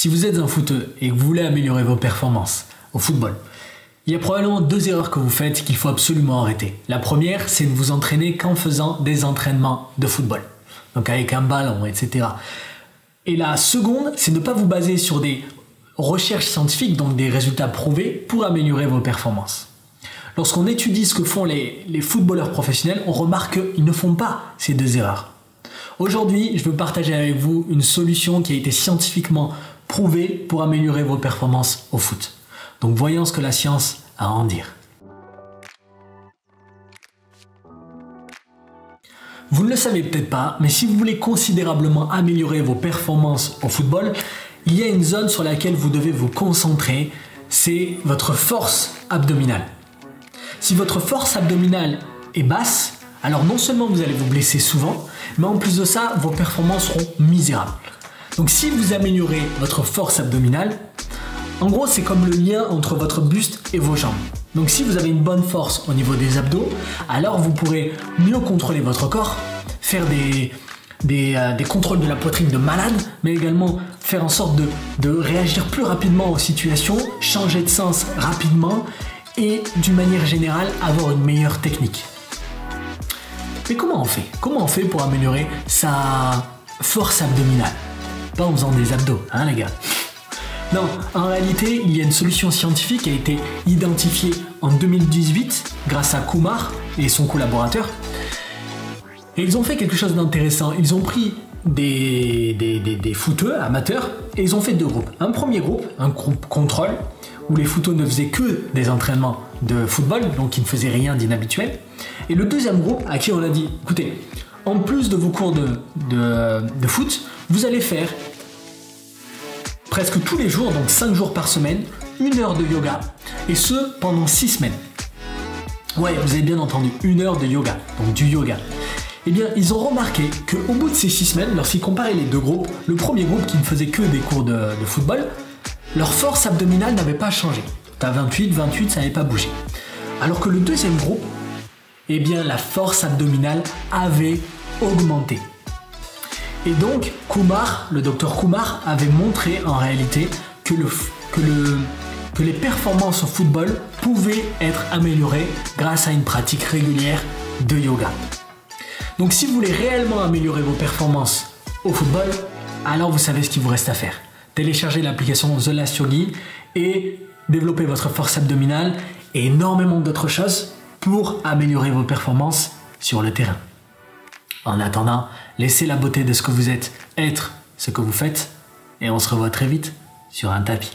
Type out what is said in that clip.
Si vous êtes un footeux et que vous voulez améliorer vos performances au football, il y a probablement 2 erreurs que vous faites qu'il faut absolument arrêter. La première, c'est de vous entraîner qu'en faisant des entraînements de football, donc avec un ballon, etc. Et la seconde, c'est de ne pas vous baser sur des recherches scientifiques, donc des résultats prouvés, pour améliorer vos performances. Lorsqu'on étudie ce que font les footballeurs professionnels, on remarque qu'ils ne font pas ces 2 erreurs. Aujourd'hui, je veux partager avec vous une solution qui a été scientifiquement prouvée pour améliorer vos performances au foot. Donc voyons ce que la science a à en dire. Vous ne le savez peut-être pas, mais si vous voulez considérablement améliorer vos performances au football, il y a une zone sur laquelle vous devez vous concentrer, c'est votre force abdominale. Si votre force abdominale est basse, alors non seulement vous allez vous blesser souvent, mais en plus de ça, vos performances seront misérables. Donc si vous améliorez votre force abdominale, en gros c'est comme le lien entre votre buste et vos jambes. Donc si vous avez une bonne force au niveau des abdos, alors vous pourrez mieux contrôler votre corps, faire des contrôles de la poitrine de malade, mais également faire en sorte de réagir plus rapidement aux situations, changer de sens rapidement et d'une manière générale avoir une meilleure technique. Mais comment on fait? Comment on fait pour améliorer sa force abdominale? Pas en faisant des abdos, hein les gars? Non, en réalité, il y a une solution scientifique qui a été identifiée en 2018 grâce à Kumar et son collaborateur. Et ils ont fait quelque chose d'intéressant. Ils ont pris des footeux amateurs et ils ont fait 2 groupes. Un premier groupe, un groupe contrôle, où les footeux ne faisaient que des entraînements de football, donc ils ne faisaient rien d'inhabituel. Et le deuxième groupe à qui on a dit, écoutez, en plus de vos cours de foot, vous allez faire presque tous les jours, donc 5 jours par semaine, 1 heure de yoga, et ce pendant 6 semaines. Ouais, vous avez bien entendu, 1 heure de yoga, donc du yoga. Eh bien, ils ont remarqué qu'au bout de ces 6 semaines, lorsqu'ils comparaient les 2 groupes, le premier groupe qui ne faisait que des cours de football, leur force abdominale n'avait pas changé. T'as 28, ça n'avait pas bougé. Alors que le deuxième groupe, eh bien, la force abdominale avait augmenté. Et donc, le docteur Kumar avait montré en réalité que les performances au football pouvaient être améliorées grâce à une pratique régulière de yoga. Donc si vous voulez réellement améliorer vos performances au football, alors vous savez ce qu'il vous reste à faire. Téléchargez l'application The Last Yogi et développez votre force abdominale et énormément d'autres choses pour améliorer vos performances sur le terrain. En attendant, laissez la beauté de ce que vous êtes être ce que vous faites et on se revoit très vite sur un tapis.